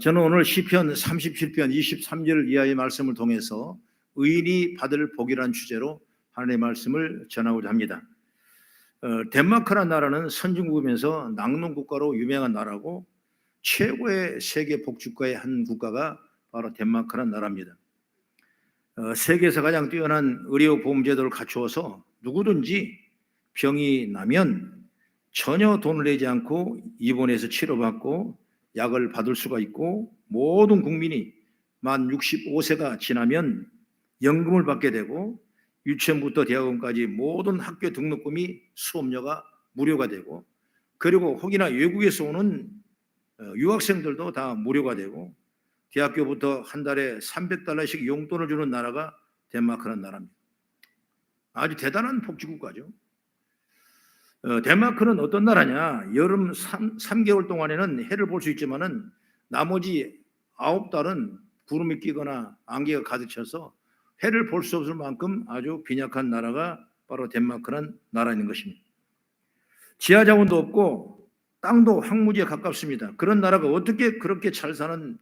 저는 오늘 시편 37편 23절 이하의 말씀을 통해서 의인이 받을 복이라는 주제로 하나님의 말씀을 전하고자 합니다. 덴마크라는 나라는 선진국이면서 낙농국가로 유명한 나라고 최고의 세계 복지국가의 한 국가가 바로 덴마크라는 나라입니다. 세계에서 가장 뛰어난 의료보험제도를 갖추어서 누구든지 병이 나면 전혀 돈을 내지 않고 입원해서 치료받고 약을 받을 수가 있고, 모든 국민이 만 65세가 지나면 연금을 받게 되고, 유치원부터 대학원까지 모든 학교 등록금이 수업료가 무료가 되고, 그리고 혹이나 외국에서 오는 유학생들도 다 무료가 되고, 대학교부터 한 달에 $300씩 용돈을 주는 나라가 덴마크라는 나라입니다. 아주 대단한 복지국가죠. 덴마크는 어떤 나라냐? 여름 3개월 동안에는 해를 볼 수 있지만은 나머지 9달은 구름이 끼거나 안개가 가득 차서 해를 볼 수 없을 만큼 아주 빈약한 나라가 바로 덴마크라는 나라인 것입니다. 지하 자원도 없고 땅도 황무지에 가깝습니다. 그런 나라가 어떻게 그렇게 잘 사는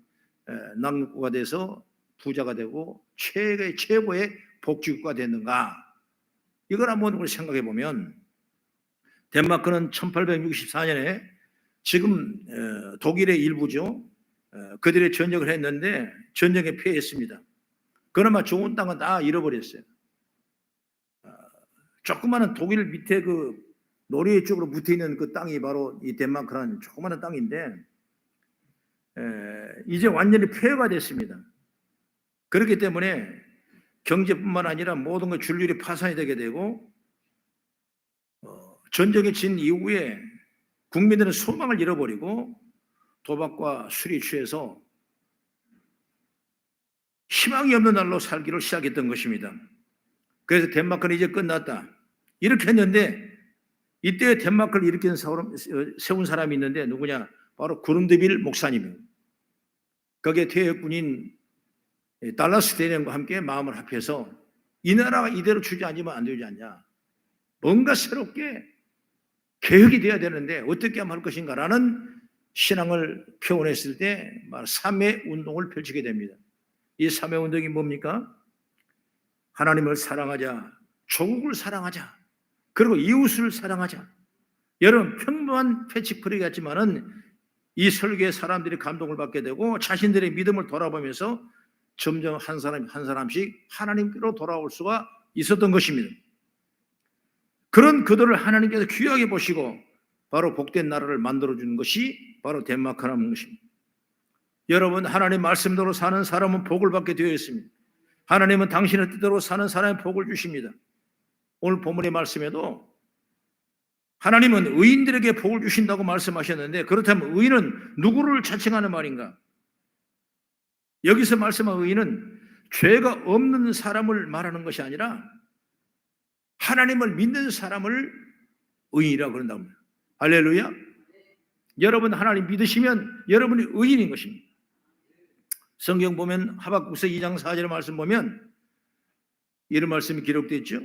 낙국가 돼서 부자가 되고 최고의 복지국가가 됐는가? 이걸 한번 생각해 보면, 덴마크는 1864년에 지금 독일의 일부죠. 그들의 전역을 했는데 전쟁에 패했습니다. 그나마 좋은 땅은 다 잃어버렸어요. 조그마한 독일 밑에 그 노르웨이 쪽으로 붙어있는 그 땅이 바로 이 덴마크라는 조그마한 땅인데 이제 완전히 폐허가 됐습니다. 그렇기 때문에 경제뿐만 아니라 모든 것 줄줄이 파산이 되게 되고, 전쟁이 진 이후에 국민들은 소망을 잃어버리고 도박과 술에 취해서 희망이 없는 날로 살기를 시작했던 것입니다. 그래서 덴마크는 이제 끝났다 이렇게 했는데, 이때 덴마크를 세운 사람이 있는데 누구냐? 바로 그룬드빌 목사님입니다. 거기에 퇴역군인 달라스 대령과 함께 마음을 합해서 이 나라가 이대로 주저앉으면 안 되지 않냐, 뭔가 새롭게 개혁이 돼야 되는데 어떻게 하면 할 것인가라는 신앙을 표현했을 때 삼회 운동을 펼치게 됩니다. 이 삼회 운동이 뭡니까? 하나님을 사랑하자, 조국을 사랑하자, 그리고 이웃을 사랑하자. 여러분, 평범한 패치크릭 같지만은 이 설교에 사람들이 감동을 받게 되고 자신들의 믿음을 돌아보면서 점점 한 사람 한 사람씩 하나님께로 돌아올 수가 있었던 것입니다. 그런 그들을 하나님께서 귀하게 보시고 바로 복된 나라를 만들어주는 것이 바로 덴마크라는 것입니다. 여러분, 하나님 말씀대로 사는 사람은 복을 받게 되어 있습니다. 하나님은 당신의 뜻대로 사는 사람에 복을 주십니다. 오늘 본문의 말씀에도 하나님은 의인들에게 복을 주신다고 말씀하셨는데, 그렇다면 의인은 누구를 자칭하는 말인가? 여기서 말씀한 의인은 죄가 없는 사람을 말하는 것이 아니라 하나님을 믿는 사람을 의인이라고 그런다고 합니다. 할렐루야. 여러분, 하나님 믿으시면 여러분이 의인인 것입니다. 성경 보면 하박국서 2장 4절의 말씀 보면 이런 말씀이 기록되어 있죠.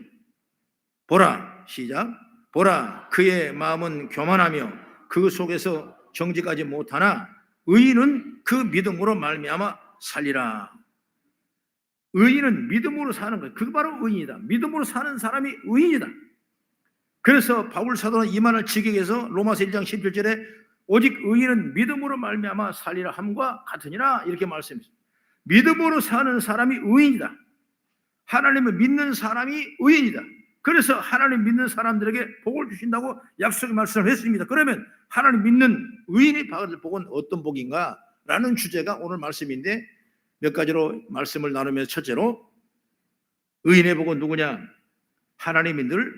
보라, 시작. 보라, 그의 마음은 교만하며 그 속에서 정직하지 못하나 의인은 그 믿음으로 말미암아 살리라. 의인은 믿음으로 사는 거예요. 그게 바로 의인이다. 믿음으로 사는 사람이 의인이다. 그래서 바울 사도는 이 말을 지경에서 로마서 1장 17절에 오직 의인은 믿음으로 말미암아 살리라 함과 같으니라 이렇게 말씀했습니다. 믿음으로 사는 사람이 의인이다. 하나님을 믿는 사람이 의인이다. 그래서 하나님 믿는 사람들에게 복을 주신다고 약속의 말씀을 했습니다. 그러면 하나님 믿는 의인이 받을 복은 어떤 복인가? 라는 주제가 오늘 말씀인데, 몇 가지로 말씀을 나누면서 첫째로, 의인의 복은 누구냐? 하나님이 늘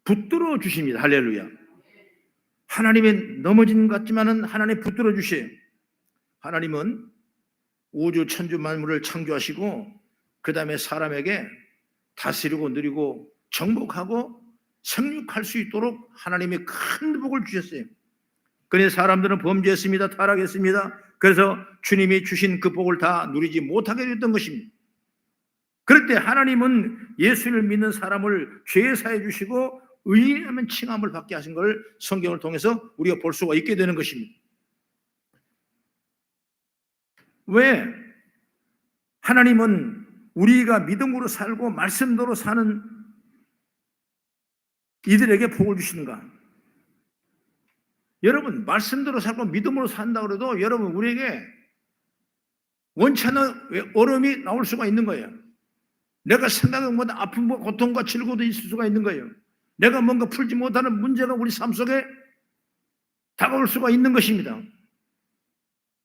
붙들어 주십니다. 할렐루야. 하나님은 넘어진 것 같지만은 하나님 붙들어 주셔요. 하나님은 우주 천주 만물을 창조하시고 그 다음에 사람에게 다스리고 누리고 정복하고 생육할 수 있도록 하나님이 큰 복을 주셨어요. 그런데 사람들은 범죄했습니다. 타락했습니다. 그래서 주님이 주신 그 복을 다 누리지 못하게 됐던 것입니다. 그럴 때 하나님은 예수를 믿는 사람을 죄 사해 주시고 의인이라면 칭함을 받게 하신 걸 성경을 통해서 우리가 볼 수가 있게 되는 것입니다. 왜? 하나님은 우리가 믿음으로 살고 말씀대로 사는 이들에게 복을 주시는가? 여러분, 말씀대로 살고 믿음으로 산다 그래도 여러분 우리에게 원치 않은 어려움이 나올 수가 있는 거예요. 내가 생각한 것보다 아픔과 고통과 질고도 있을 수가 있는 거예요. 내가 뭔가 풀지 못하는 문제가 우리 삶 속에 다가올 수가 있는 것입니다.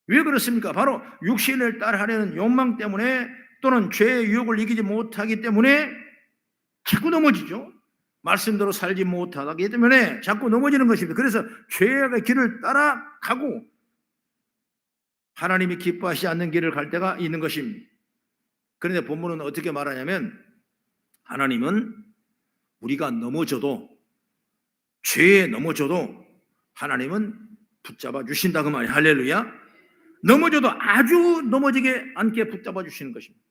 왜 그렇습니까? 바로 육신을 따라하려는 욕망 때문에 또는 죄의 유혹을 이기지 못하기 때문에 자꾸 넘어지죠. 말씀대로 살지 못하기 때문에 자꾸 넘어지는 것입니다. 그래서 죄의 길을 따라가고 하나님이 기뻐하시지 않는 길을 갈 때가 있는 것입니다. 그런데 본문은 어떻게 말하냐면 하나님은 우리가 넘어져도 죄에 넘어져도 하나님은 붙잡아 주신다 그 말이에요. 할렐루야. 넘어져도 아주 넘어지게 않게 붙잡아 주시는 것입니다.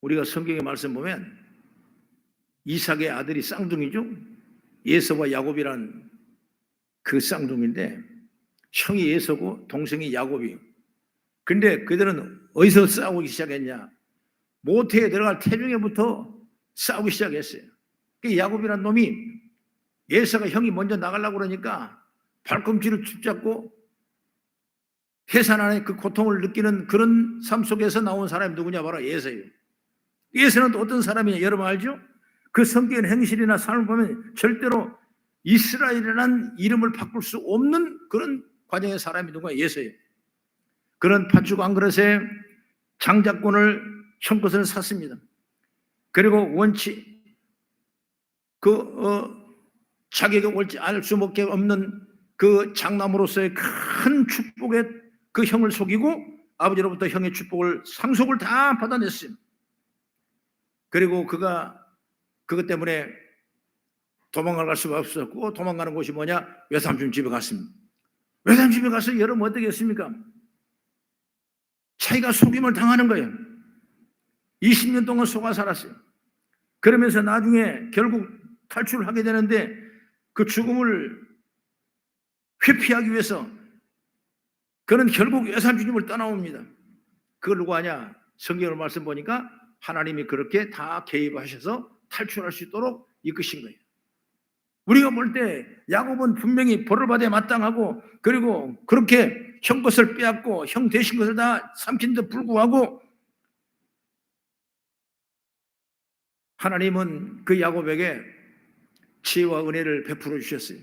우리가 성경의 말씀 보면 이삭의 아들이 쌍둥이죠. 에서와 야곱이란 그 쌍둥이인데 형이 에서고 동생이 야곱이에요. 근데 그들은 어디서 싸우기 시작했냐? 모태에 들어갈 태중에부터 싸우기 시작했어요. 야곱이란 놈이 에서가 형이 먼저 나가려고 그러니까 발꿈치를 붙잡고 해산 안에 그 고통을 느끼는 그런 삶 속에서 나온 사람이 누구냐? 바로 에서예요. 에서는 또 어떤 사람이냐? 여러분 알죠? 그 성격의 행실이나 삶을 보면 절대로 이스라엘이라는 이름을 바꿀 수 없는 그런 과정의 사람이 누구냐? 에서예요. 그런 팥죽 한 그릇에 장자권을 형 것을 샀습니다. 그리고 원치 자기가 옳지 않을 수밖에 없는 그 장남으로서의 큰 축복에 그 형을 속이고 아버지로부터 형의 축복을 상속을 다 받아냈어요. 그리고 그가 그것 때문에 도망갈 수가 없었고 도망가는 곳이 뭐냐? 외삼촌 집에 갔습니다. 외삼촌 집에 가서 여러분 어떻게 했습니까? 자기가 속임을 당하는 거예요. 20년 동안 속아 살았어요. 그러면서 나중에 결국 탈출을 하게 되는데 그 죽음을 회피하기 위해서 그는 결국 외삼촌집을 떠나옵니다. 그걸 누구 하냐? 성경을 말씀 보니까 하나님이 그렇게 다 개입하셔서 탈출할 수 있도록 이끄신 거예요. 우리가 볼 때 야곱은 분명히 벌을 받아야 마땅하고 그리고 그렇게 형 것을 빼앗고 형 대신 것을 다 삼킨 데 불구하고 하나님은 그 야곱에게 지혜와 은혜를 베풀어 주셨어요.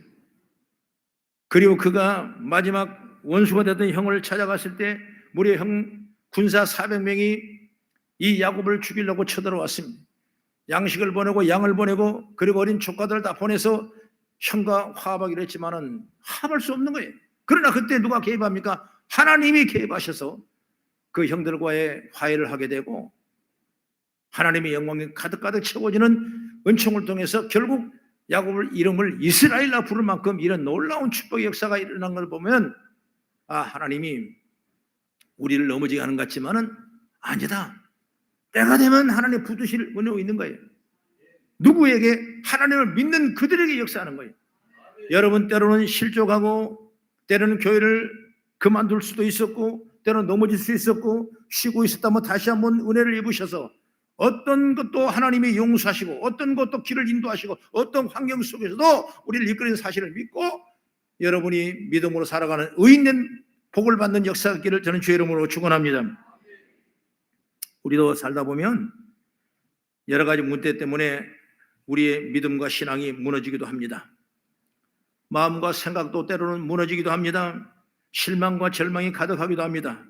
그리고 그가 마지막 원수가 되던 형을 찾아갔을 때 무려 형 군사 400명이 이 야곱을 죽이려고 쳐들어왔습니다. 양식을 보내고 양을 보내고 그리고 어린 조카들을 다 보내서 형과 화합하기로 했지만은 화합할 수 없는 거예요. 그러나 그때 누가 개입합니까? 하나님이 개입하셔서 그 형들과의 화해를 하게 되고 하나님의 영광이 가득가득 채워지는 은총을 통해서 결국 야곱을 이름을 이스라엘라 부를 만큼 이런 놀라운 축복의 역사가 일어난 걸 보면 하나님이 우리를 넘어지게 하는 것 같지만은 아니다. 때가 되면 하나님 붙드실 은혜가 있는 거예요. 누구에게? 하나님을 믿는 그들에게 역사하는 거예요. 여러분 때로는 실족하고 때로는 교회를 그만둘 수도 있었고 때로는 넘어질 수 있었고 쉬고 있었다면 다시 한번 은혜를 입으셔서 어떤 것도 하나님이 용서하시고 어떤 것도 길을 인도하시고 어떤 환경 속에서도 우리를 이끄는 사실을 믿고 여러분이 믿음으로 살아가는 의인된 복을 받는 역사가 있기를 저는 주의 이름으로 축원합니다. 우리도 살다 보면 여러 가지 문제 때문에 우리의 믿음과 신앙이 무너지기도 합니다. 마음과 생각도 때로는 무너지기도 합니다. 실망과 절망이 가득하기도 합니다.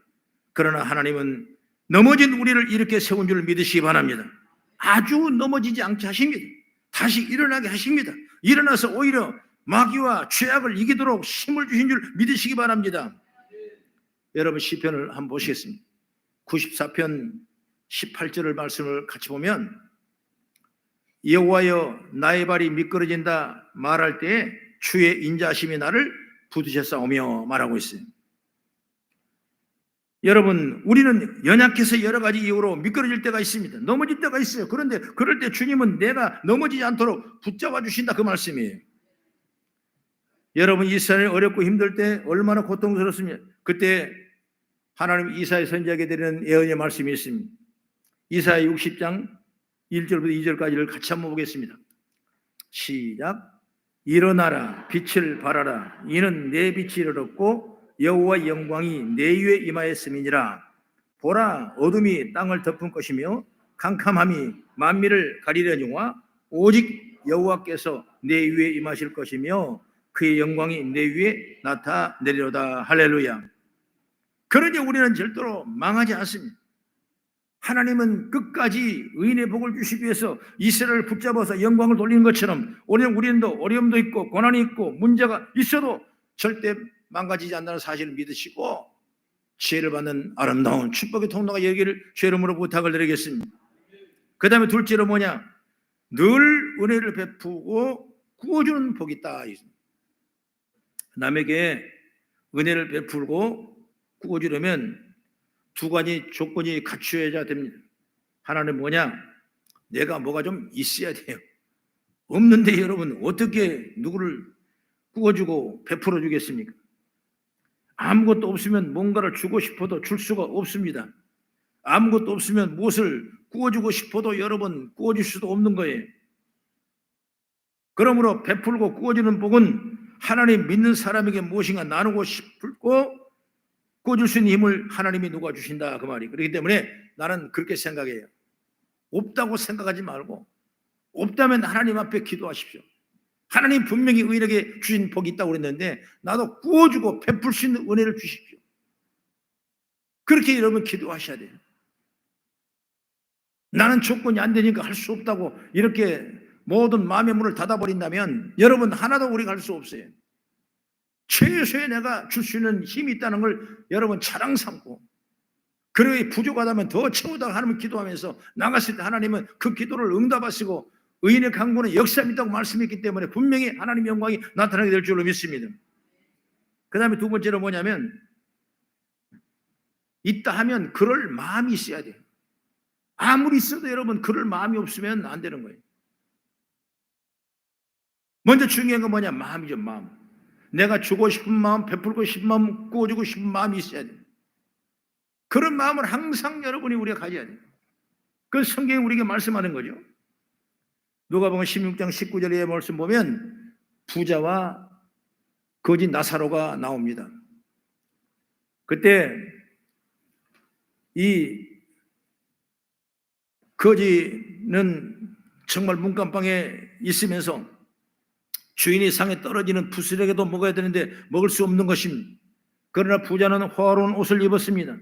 그러나 하나님은 넘어진 우리를 이렇게 세운 줄 믿으시기 바랍니다. 아주 넘어지지 않게 하십니다. 다시 일어나게 하십니다. 일어나서 오히려 마귀와 죄악을 이기도록 힘을 주신 줄 믿으시기 바랍니다. 여러분 시편을 한번 보시겠습니다. 94편 18절을 말씀을 같이 보면 여호와여 나의 발이 미끄러진다 말할 때에 주의 인자하심이 나를 붙드셨사오며 말하고 있어요. 여러분 우리는 연약해서 여러 가지 이유로 미끄러질 때가 있습니다. 넘어질 때가 있어요. 그런데 그럴 때 주님은 내가 넘어지지 않도록 붙잡아 주신다 그 말씀이에요. 여러분 이스라엘이 어렵고 힘들 때 얼마나 고통스럽습니까? 그때 하나님 이사야 선지자에게 드리는 예언의 말씀이 있습니다. 이사야 60장 1절부터 2절까지를 같이 한번 보겠습니다. 시작. 일어나라 빛을 발하라 이는 내 빛이 이르렀고 여호와의 영광이 내 위에 임하였음이니라. 보라 어둠이 땅을 덮은 것이며 캄캄함이 만민을 가리려니와 오직 여호와께서 내 위에 임하실 것이며 그의 영광이 내 위에 나타내리로다. 할렐루야. 그러니 우리는 절대로 망하지 않습니다. 하나님은 끝까지 의인의 복을 주시기 위해서 이스라엘을 붙잡아서 영광을 돌리는 것처럼 우리는 어려움도 있고 고난이 있고 문제가 있어도 절대 망가지지 않는다는 사실을 믿으시고 지혜를 받는 아름다운 축복의 통로가 여기를 주의 이름으로 부탁을 드리겠습니다. 그 다음에 둘째로 뭐냐? 늘 은혜를 베푸고 구워주는 복이 있다. 남에게 은혜를 베풀고 구워주려면 두 가지 조건이 갖추어야 됩니다. 하나는 뭐냐? 내가 뭐가 좀 있어야 돼요. 없는데 여러분 어떻게 누구를 구워주고 베풀어 주겠습니까? 아무것도 없으면 뭔가를 주고 싶어도 줄 수가 없습니다. 아무것도 없으면 무엇을 구워주고 싶어도 여러분 구워줄 수도 없는 거예요. 그러므로 베풀고 구워주는 복은 하나님 믿는 사람에게 무엇인가 나누고 싶고 구워줄 수 있는 힘을 하나님이 누가 주신다 그 말이. 그렇기 때문에 나는 그렇게 생각해요. 없다고 생각하지 말고 없다면 하나님 앞에 기도하십시오. 하나님 분명히 의인에게 주신 복이 있다고 그랬는데 나도 구워주고 베풀 수 있는 은혜를 주십시오. 그렇게 여러분 기도하셔야 돼요. 나는 조건이 안 되니까 할 수 없다고 이렇게 모든 마음의 문을 닫아버린다면 여러분 하나도 우리가 할 수 없어요. 최소의 내가 줄 수 있는 힘이 있다는 걸 여러분 자랑 삼고 그러기 부족하다면 더 채우다가 하나님 기도하면서 나갔을 때 하나님은 그 기도를 응답하시고 의인의 강구는 역사가 있다고 말씀했기 때문에 분명히 하나님의 영광이 나타나게 될 줄로 믿습니다. 그 다음에 두 번째로 뭐냐면 있다 하면 그럴 마음이 있어야 돼요. 아무리 있어도 여러분 그럴 마음이 없으면 안 되는 거예요. 먼저 중요한 건 뭐냐? 마음이죠. 마음. 내가 주고 싶은 마음, 베풀고 싶은 마음, 구워주고 싶은 마음이 있어야 돼요. 그런 마음을 항상 여러분이 우리가 가져야 돼요. 그 성경이 우리에게 말씀하는 거죠. 누가복음 16장 19절의 말씀 보면 부자와 거지 나사로가 나옵니다. 그때 이 거지는 정말 문간방에 있으면서 주인이 상에 떨어지는 부스러기도 먹어야 되는데 먹을 수 없는 것입니다. 그러나 부자는 화려한 옷을 입었습니다.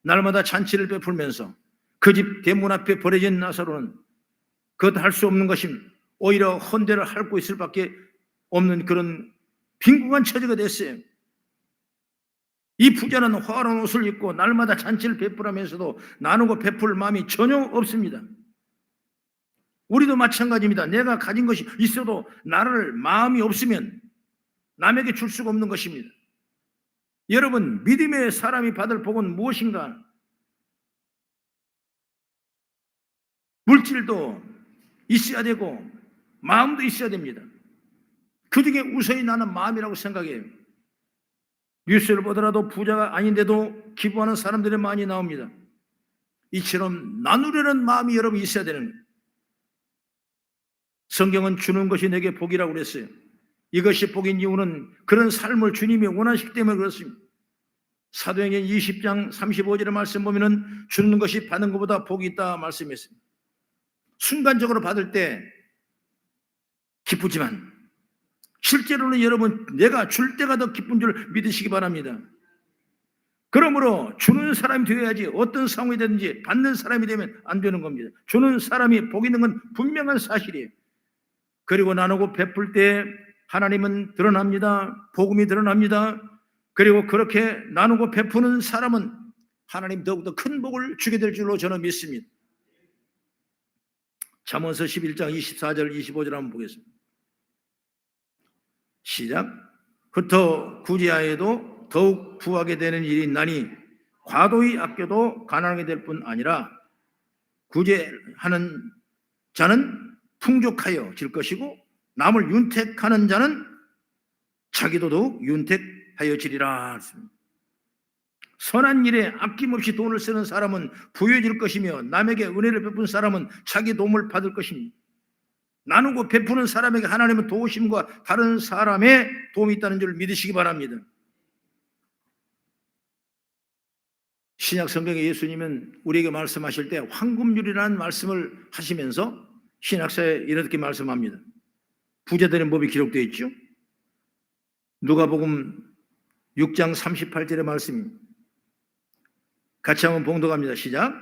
날마다 잔치를 베풀면서 그 집 대문 앞에 버려진 나사로는 그것 할 수 없는 것입니다. 오히려 헌대를 핥고 있을 밖에 없는 그런 빈궁한 처지가 됐어요. 이 부자는 화려한 옷을 입고 날마다 잔치를 베풀면서도 나누고 베풀 마음이 전혀 없습니다. 우리도 마찬가지입니다. 내가 가진 것이 있어도 나를 마음이 없으면 남에게 줄 수가 없는 것입니다. 여러분 믿음의 사람이 받을 복은 무엇인가? 물질도 있어야 되고 마음도 있어야 됩니다. 그중에 우선이 나는 마음이라고 생각해요. 뉴스를 보더라도 부자가 아닌데도 기부하는 사람들이 많이 나옵니다. 이처럼 나누려는 마음이 여러분 있어야 되는 거예요. 성경은 주는 것이 내게 복이라고 그랬어요. 이것이 복인 이유는 그런 삶을 주님이 원하시기 때문에 그렇습니다. 사도행전 20장 35절의 말씀 보면은 주는 것이 받는 것보다 복이 있다 말씀했습니다. 순간적으로 받을 때 기쁘지만 실제로는 여러분 내가 줄 때가 더 기쁜 줄 믿으시기 바랍니다. 그러므로 주는 사람이 되어야지 어떤 상황이 되든지 받는 사람이 되면 안 되는 겁니다. 주는 사람이 복 있는 건 분명한 사실이에요. 그리고 나누고 베풀 때 하나님은 드러납니다. 복음이 드러납니다. 그리고 그렇게 나누고 베푸는 사람은 하나님 더욱더 큰 복을 주게 될 줄로 저는 믿습니다. 잠언서 11장 24절 25절 한번 보겠습니다. 시작. 흩어 구제하여도 더욱 부하게 되는 일이 있나니 과도히 아껴도 가난하게 될 뿐 아니라 구제하는 자는 풍족하여 질 것이고 남을 윤택하는 자는 자기도 더욱 윤택하여지리라. 선한 일에 아낌없이 돈을 쓰는 사람은 부유해질 것이며 남에게 은혜를 베푼 사람은 자기 도움을 받을 것입니다. 나누고 베푸는 사람에게 하나님은 도우심과 다른 사람의 도움이 있다는 줄 믿으시기 바랍니다. 신약 성경에 예수님은 우리에게 말씀하실 때 황금률이라는 말씀을 하시면서 신약서에 이렇게 말씀합니다. 부자되는 법이 기록되어 있죠. 누가복음 6장 38절의 말씀입니다. 같이 한번 봉독합니다. 시작.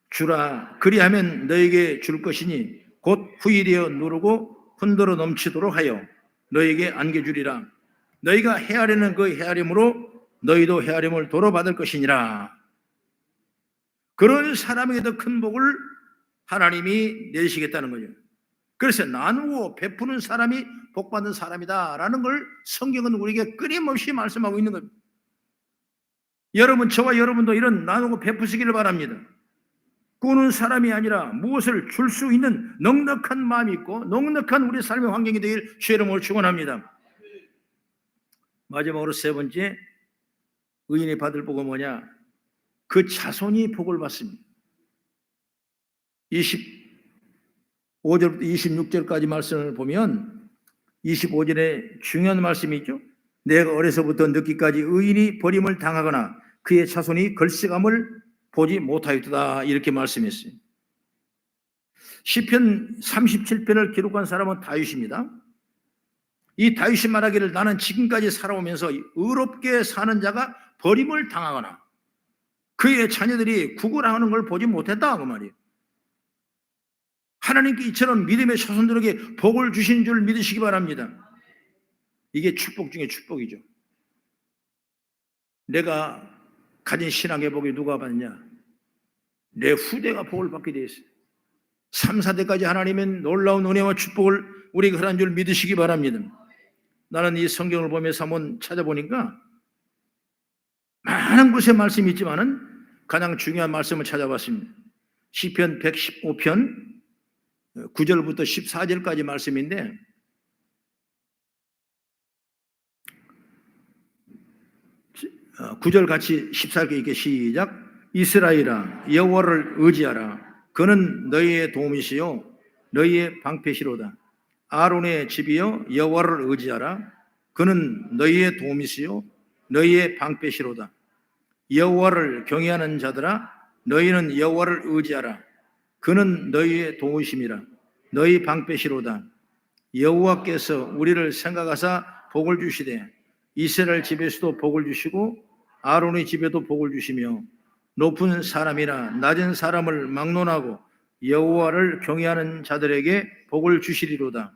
주라 그리하면 너에게 줄 것이니 곧 후일이여 누르고 흔들어 넘치도록 하여 너에게 안겨주리라. 너희가 헤아리는 그 헤아림으로 너희도 헤아림을 도로 받을 것이니라. 그런 사람에게 더 큰 복을 하나님이 내리시겠다는 거죠. 그래서 나누고 베푸는 사람이 복받는 사람이다라는 걸 성경은 우리에게 끊임없이 말씀하고 있는 겁니다. 여러분, 저와 여러분도 이런 나누고 베푸시기를 바랍니다. 꾸는 사람이 아니라 무엇을 줄 수 있는 넉넉한 마음이 있고 넉넉한 우리 삶의 환경이 되길 주의 이름으로 축원합니다. 마지막으로 세 번째, 의인이 받을 복은 뭐냐? 그 자손이 복을 받습니다. 25절부터 26절까지 말씀을 보면 25절에 중요한 말씀이 있죠. 내가 어려서부터 늙기까지 의인이 버림을 당하거나 그의 자손이 걸쇠감을 보지 못하였다, 이렇게 말씀했어요. 시편 37편을 기록한 사람은 다윗입니다. 이 다윗이 말하기를 나는 지금까지 살아오면서 의롭게 사는 자가 버림을 당하거나 그의 자녀들이 구걸하는 걸 보지 못했다, 그 말이에요. 하나님께 이처럼 믿음의 자손들에게 복을 주신 줄 믿으시기 바랍니다. 이게 축복 중에 축복이죠. 내가 가진 신앙의 복이 누가 받느냐? 내 후대가 복을 받게 되어 있어요. 3, 4대까지 하나님은 놀라운 은혜와 축복을 우리가 허락한 줄 믿으시기 바랍니다. 나는 이 성경을 보면서 한번 찾아보니까 많은 곳에 말씀이 있지만은 가장 중요한 말씀을 찾아봤습니다. 시편 115편 9절부터 14절까지 말씀인데, 구절 같이 14절 읽게 시작. 이스라엘아 여호와를 의지하라. 그는 너희의 도움이시요 너희의 방패시로다. 아론의 집이여 여호와를 의지하라. 그는 너희의 도움이시요 너희의 방패시로다. 여호와를 경외하는 자들아 너희는 여호와를 의지하라. 그는 너희의 도우심이라. 너희 방패시로다. 여호와께서 우리를 생각하사 복을 주시되 이스라엘 집에서도 복을 주시고 아론의 집에도 복을 주시며 높은 사람이나 낮은 사람을 막론하고 여호와를 경외하는 자들에게 복을 주시리로다.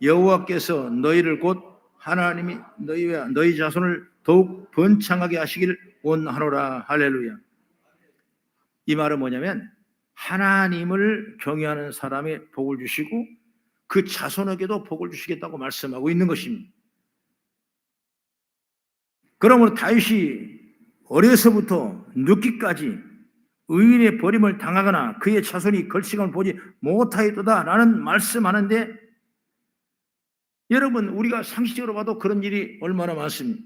여호와께서 너희를 곧 하나님이 너희와 너희 자손을 더욱 번창하게 하시기를 원하노라. 할렐루야. 이 말은 뭐냐면 하나님을 경외하는 사람에 복을 주시고 그 자손에게도 복을 주시겠다고 말씀하고 있는 것입니다. 그러므로 다윗이 어려서부터 늙기까지 의인의 버림을 당하거나 그의 자손이 걸치감을 보지 못하였다라는 말씀하는데, 여러분 우리가 상식적으로 봐도 그런 일이 얼마나 많습니다.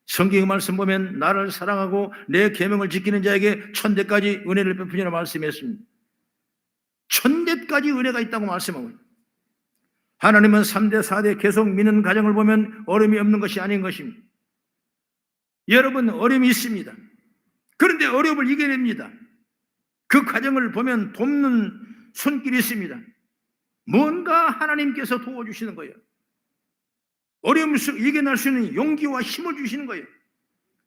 성경의 말씀 보면 나를 사랑하고 내 계명을 지키는 자에게 천대까지 은혜를 베푸니라 말씀했습니다. 천대까지 은혜가 있다고 말씀하고, 하나님은 3대 4대 계속 믿는 가정을 보면 어려움이 없는 것이 아닌 것입니다. 여러분 어려움이 있습니다. 그런데 어려움을 이겨냅니다. 그 가정을 보면 돕는 손길이 있습니다. 뭔가 하나님께서 도와주시는 거예요. 어려움을 이겨낼 수 있는 용기와 힘을 주시는 거예요.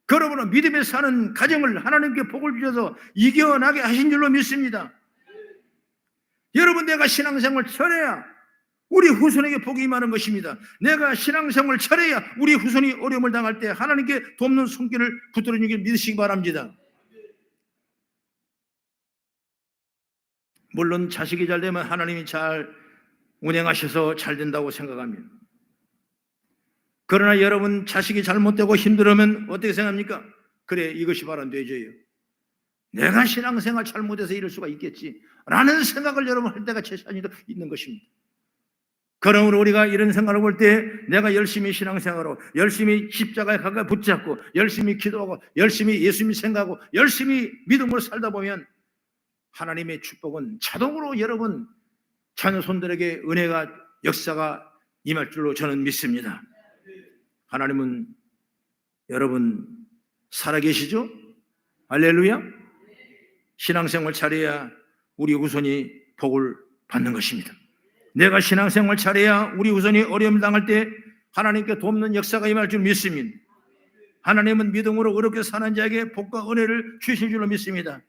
그러므로 믿음에 사는 가정을 하나님께 복을 주셔서 이겨나게 하신 줄로 믿습니다. 여러분 내가 신앙생활을 잘해야 우리 후손에게 복이 임하는 것입니다. 내가 신앙생활을 잘해야 우리 후손이 어려움을 당할 때 하나님께 돕는 손길을 붙들어 주길 믿으시기 바랍니다. 물론 자식이 잘 되면 하나님이 잘 운행하셔서 잘 된다고 생각합니다. 그러나 여러분 자식이 잘못되고 힘들으면 어떻게 생각합니까? 그래 이것이 바로 뇌죄예요. 내가 신앙생활 잘못해서 이럴 수가 있겠지 라는 생각을 여러분 할 때가 제일 있는 것입니다. 그러므로 우리가 이런 생각을 볼 때 내가 열심히 신앙생활하고 열심히 십자가에 가까이 붙잡고 열심히 기도하고 열심히 예수님 생각하고 열심히 믿음으로 살다 보면 하나님의 축복은 자동으로 여러분 자녀 손들에게 은혜가 역사가 임할 줄로 저는 믿습니다. 하나님은 여러분 살아계시죠? 할렐루야. 신앙생활 잘해야 우리 후손이 복을 받는 것입니다. 내가 신앙생활 잘해야 우리 후손이 어려움을 당할 때 하나님께 돕는 역사가 임할 줄 믿습니다. 하나님은 믿음으로 어렵게 사는 자에게 복과 은혜를 주실 줄로 믿습니다.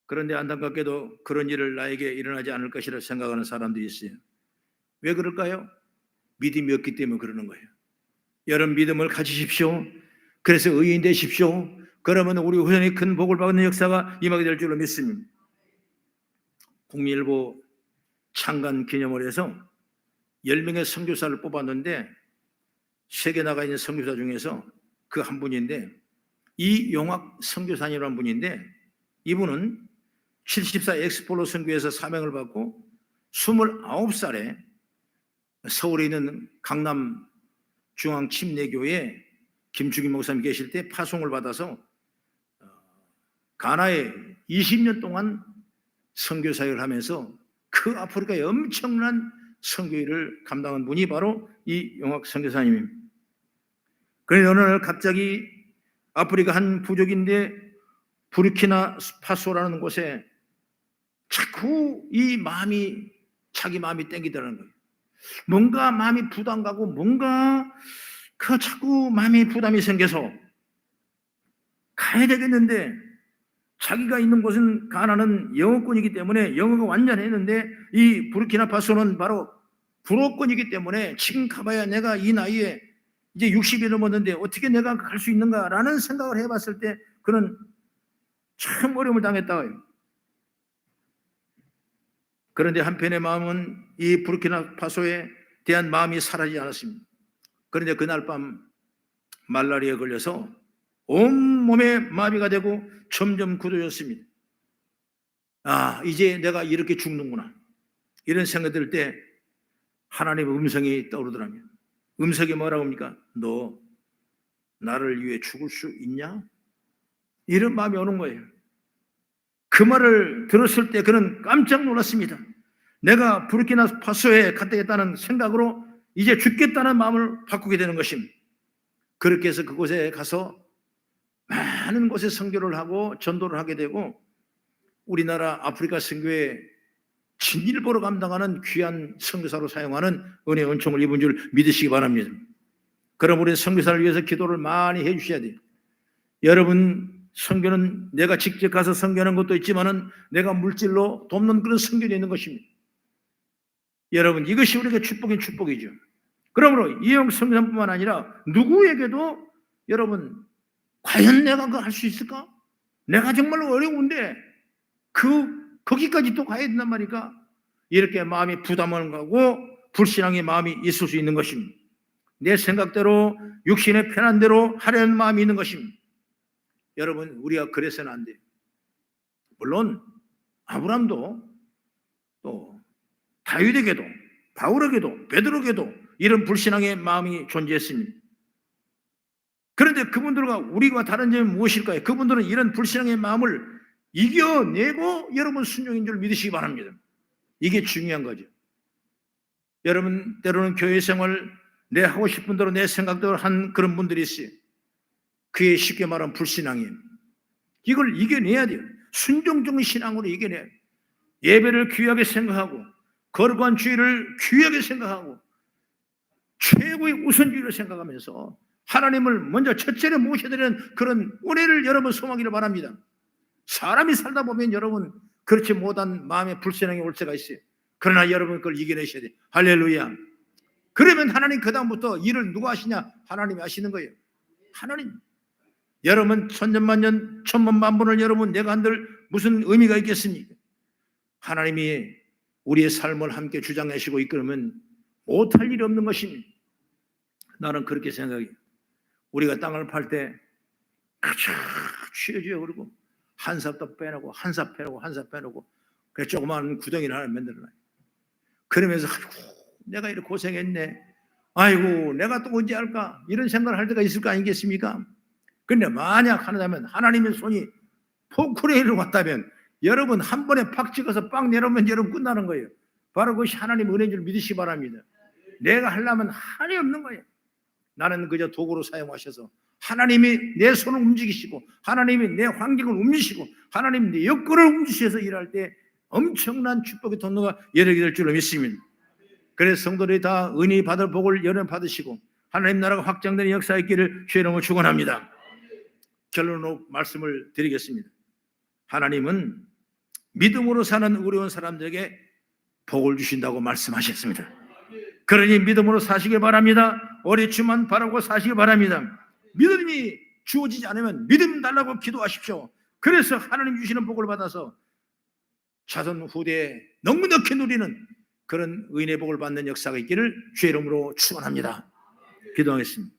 그런데 안타깝게도 그런 일을 나에게 일어나지 않을 것이라 생각하는 사람들이 있어요. 왜 그럴까요? 믿음이 없기 때문에 그러는 거예요. 여러분 믿음을 가지십시오. 그래서 의인 되십시오. 그러면 우리 후손이 큰 복을 받는 역사가 임하게 될 줄로 믿습니다. 국민일보 창간 기념월에서 10명의 선교사를 뽑았는데 세계 나가 있는 선교사 중에서 그 한 분인데 이용학 선교사님이라는 분인데 이분은 74 엑스폴로 선교에서 사명을 받고 29살에 서울에 있는 강남 중앙침례교회 김충기 목사님 계실 때 파송을 받아서 가나에 20년 동안 선교 사역을 하면서 그 아프리카의 엄청난 선교일을 감당한 분이 바로 이 용학 선교사님입니다. 그런데 어느 날 갑자기 아프리카 한 부족인데 부르키나 파소라는 곳에 자꾸 이 마음이 자기 마음이 땡기더라는 거예요. 뭔가 마음이 부담 가고 뭔가 그 자꾸 마음이 부담이 생겨서 가야 되겠는데 자기가 있는 곳은 가나는 영어권이기 때문에 영어가 완전했는데 이 부르키나파소는 바로 불어권이기 때문에 지금 가봐야 내가 이 나이에 이제 60이 넘었는데 어떻게 내가 갈 수 있는가라는 생각을 해봤을 때 그는 참 어려움을 당했다고요. 그런데 한편의 마음은 이 부르키나파소에 대한 마음이 사라지지 않았습니다. 그런데 그날 밤 말라리아에 걸려서 온몸에 마비가 되고 점점 굳어졌습니다. 아, 이제 내가 이렇게 죽는구나. 이런 생각이 들 때 하나님의 음성이 떠오르더라고요. 음성이 뭐라고 합니까? 너 나를 위해 죽을 수 있냐? 이런 마음이 오는 거예요. 그 말을 들었을 때 그는 깜짝 놀랐습니다. 내가 부르키나파소에 갔다겠다는 생각으로 이제 죽겠다는 마음을 바꾸게 되는 것입니다. 그렇게 해서 그곳에 가서 많은 곳에 선교를 하고 전도를 하게 되고 우리나라 아프리카 선교에 진일보로 감당하는 귀한 선교사로 사용하는 은혜의 은총을 입은 줄 믿으시기 바랍니다. 그럼 우리 선교사를 위해서 기도를 많이 해주셔야 돼요. 여러분 선교는 내가 직접 가서 선교하는 것도 있지만은 내가 물질로 돕는 그런 선교도 있는 것입니다. 여러분 이것이 우리에게 축복인 축복이죠. 그러므로 이용 선교사뿐만 아니라 누구에게도 여러분 과연 내가 그거 할 수 있을까? 내가 정말로 어려운데 거기까지 또 가야 된단 말이니까 이렇게 마음이 부담을 가고 불신앙의 마음이 있을 수 있는 것입니다. 내 생각대로 육신의 편한 대로 하려는 마음이 있는 것입니다. 여러분 우리가 그래서는 안 돼요. 물론 아브람도 또 다윗에게도 바울에게도 베드로에게도 이런 불신앙의 마음이 존재했습니다. 그런데 그분들과 우리가 다른 점이 무엇일까요? 그분들은 이런 불신앙의 마음을 이겨내고 여러분 순종인 줄 믿으시기 바랍니다. 이게 중요한 거죠. 여러분 때로는 교회 생활 내 하고 싶은 대로 내 생각대로 한 그런 분들이 있어요. 그게 쉽게 말하면 불신앙이에요. 이걸 이겨내야 돼요. 순종적인 신앙으로 이겨내야 돼요. 예배를 귀하게 생각하고 거룩한 주의를 귀하게 생각하고 최고의 우선주의를 생각하면서 하나님을 먼저 첫째로 모셔야 되는 그런 은혜를 여러분 소망하기를 바랍니다. 사람이 살다 보면 여러분 그렇지 못한 마음의 불신앙이 올 때가 있어요. 그러나 여러분 그걸 이겨내셔야 돼요. 할렐루야. 그러면 하나님 그 다음부터 일을 누가 하시냐? 하나님이 하시는 거예요. 하나님. 여러분 천년만년 천번만번을 여러분 내가 한들 무슨 의미가 있겠습니까? 하나님이 우리의 삶을 함께 주장하시고 이끌면 못할 일이 없는 것입니다. 나는 그렇게 생각해요. 우리가 땅을 팔 때 그저 취해줘요. 그리고 한 삽도 빼놓고 한 삽 빼놓고 한 삽 빼놓고 그래 조그마한 구덩이를 하나 만들어놔요. 그러면서 아이고 내가 이렇게 고생했네, 아이고 내가 또 언제 할까, 이런 생각을 할 때가 있을 거 아니겠습니까? 근데 만약 하나다면 하나님의 손이 포크레인을 왔다면 여러분 한 번에 팍 찍어서 빵 내려오면 여러분 끝나는 거예요. 바로 그것이 하나님 은혜인 줄 믿으시기 바랍니다. 내가 하려면 한이 없는 거예요. 나는 그저 도구로 사용하셔서 하나님이 내 손을 움직이시고 하나님이 내 환경을 움직이시고 하나님이 내 여건을 움직이셔서 일할 때 엄청난 축복의 통로가 여력이 될 줄로 믿습니다. 그래서 성도들이 다 은혜 받을 복을 연연 받으시고 하나님 나라가 확장되는 역사가 있기를 주의 이름으로 축원합니다. 결론으로 말씀을 드리겠습니다. 하나님은 믿음으로 사는 의로운 사람들에게 복을 주신다고 말씀하셨습니다. 그러니 믿음으로 사시길 바랍니다. 어리추만 바라고 사시길 바랍니다. 믿음이 주어지지 않으면 믿음 달라고 기도하십시오. 그래서 하나님 주시는 복을 받아서 자손 후대에 넉넉히 누리는 그런 의인의 복을 받는 역사가 있기를 주의 이름으로 축원합니다. 기도하겠습니다.